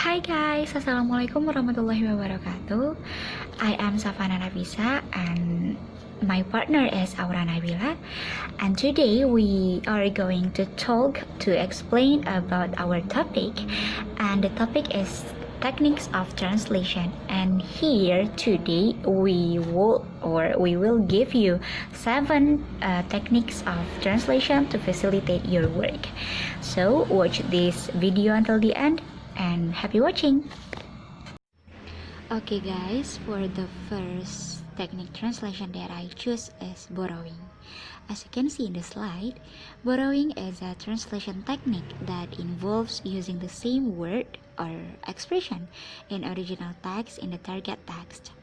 Hi guys, Assalamualaikum warahmatullahi wabarakatuh. I am Safana Nafisa and my partner is Aura Nabila. And today we are going to talk to explain about our topic. And the topic is techniques of translation. And here today we will give you 7 techniques of translation to facilitate your work. So watch this video until the end and happy watching. Okay guys, for the first technique translation that I choose is borrowing. As you can see in the slide, borrowing is a translation technique that involves using the same word or expression in original text in the target text.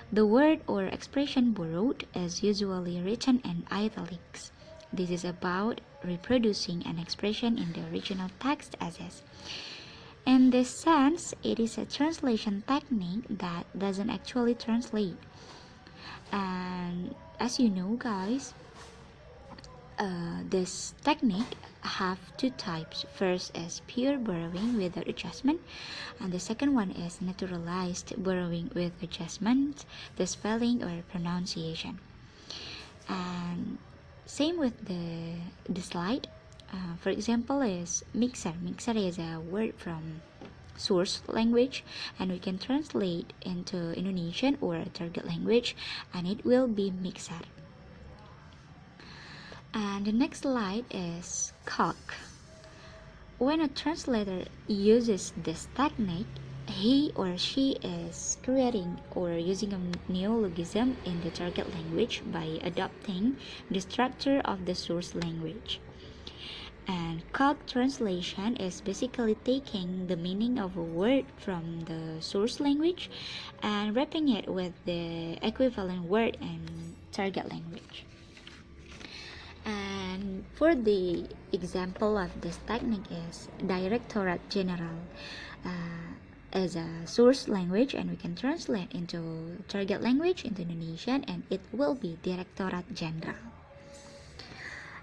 The word or expression borrowed is usually written in italics. This is about reproducing an expression in the original text as is. In this sense, it is a translation technique that doesn't actually translate. And as you know, guys, this technique have 2 types. First is pure borrowing without adjustment, and the second one is naturalized borrowing with adjustment, the spelling or pronunciation. And same with the slide. For example, is mixer. Mixer is a word from source language, and we can translate into Indonesian or target language, and it will be mixer. And the next slide is cock. When a translator uses this technique, he or she is creating or using a neologism in the target language by adopting the structure of the source language. And calc translation is basically taking the meaning of a word from the source language and wrapping it with the equivalent word in target language. And for the example of this technique is Directorate General as a source language, and we can translate into target language into Indonesian, and it will be Directorate Jenderal.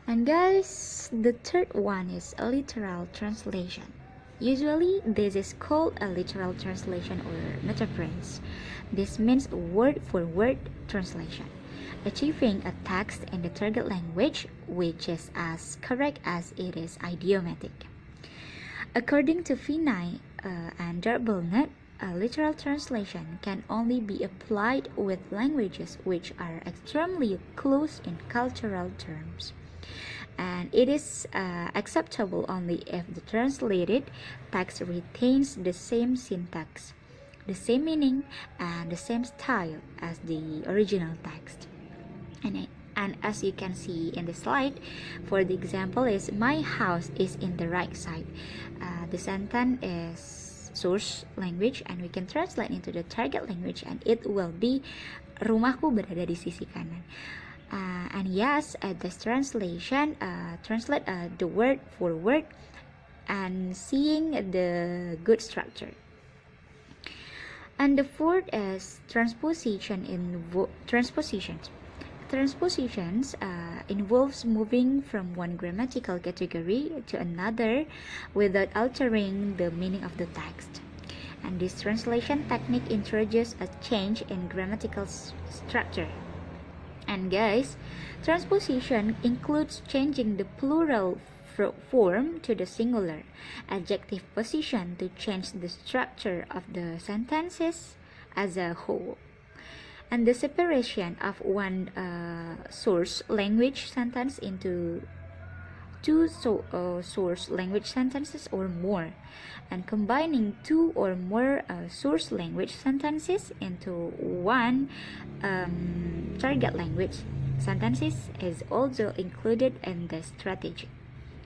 And guys, the third one is a literal translation. Usually this is called a literal translation or metaphrase. This means word for word translation, achieving a text in the target language which is as correct as it is idiomatic. According to Vinay and Darbelnet, a literal translation can only be applied with languages which are extremely close in cultural terms, and it is acceptable only if the translated text retains the same syntax, the same meaning, and the same style as the original text. And as you can see in the slide, for the example is my house is in the right side. The sentence is source language, and we can translate into the target language, and it will be rumahku berada di sisi kanan. And yes, this translation translate the word for word and seeing the good structure. And the fourth is transpositions. Transpositions involves moving from one grammatical category to another without altering the meaning of the text. And this translation technique introduces a change in grammatical structure. And guys, transposition includes changing the plural form to the singular, adjective position to change the structure of the sentences as a whole, and the separation of one source language sentence into 2 source language sentences or more, and combining 2 or more source language sentences into 1 target language sentences is also included in the strategy.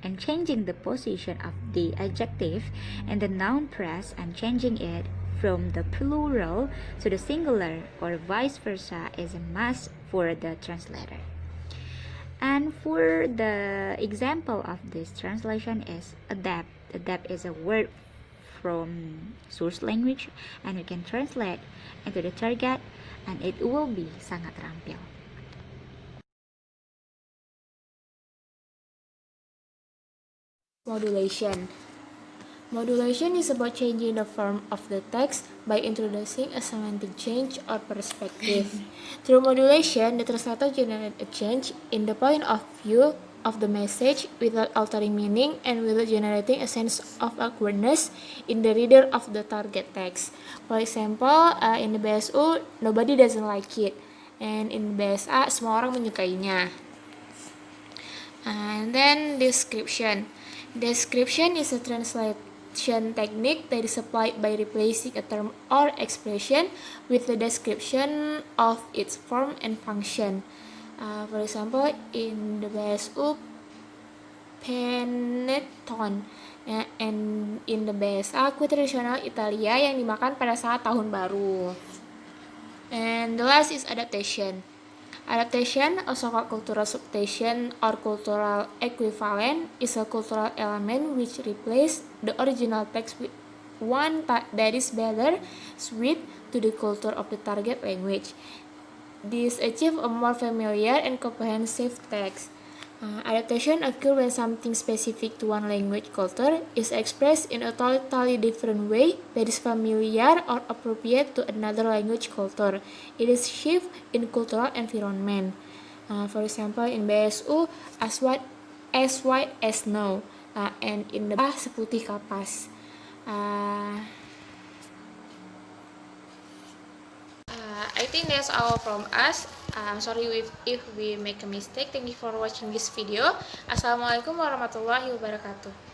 And changing the position of the adjective in the noun phrase and changing it from the plural to the singular or vice versa is a must for the translator. And for the example of this translation is adapt. Adapt is a word from source language, and we can translate into the target, and it will be sangat terampil. Modulation. Modulation is about changing the form of the text by introducing a semantic change or perspective. Through modulation, the translator generates a change in the point of view of the message without altering meaning and without generating a sense of awkwardness in the reader of the target text. For example, in the BSU, nobody doesn't like it, and in BSA, semua orang menyukainya. And then description. Description is a translation technique that is applied by replacing a term or expression with a description of its form and function. For example, in the BSU, panettone, and in the BSA, kue tradisional Italia yang dimakan pada saat tahun baru. And the last is adaptation. Adaptation, also called cultural substitution or cultural equivalent, is a cultural element which replaces the original text with one that is better suited to the culture of the target language. This achieves a more familiar and comprehensive text. Adaptation occurs when something specific to one language culture is expressed in a totally different way that is familiar or appropriate to another language culture. It is shift in cultural environment. For example, in BSU, as white as snow, and in the seputih kapas. I think that's all from us. Sorry if we make a mistake. Thank you for watching this video. Assalamualaikum warahmatullahi wabarakatuh.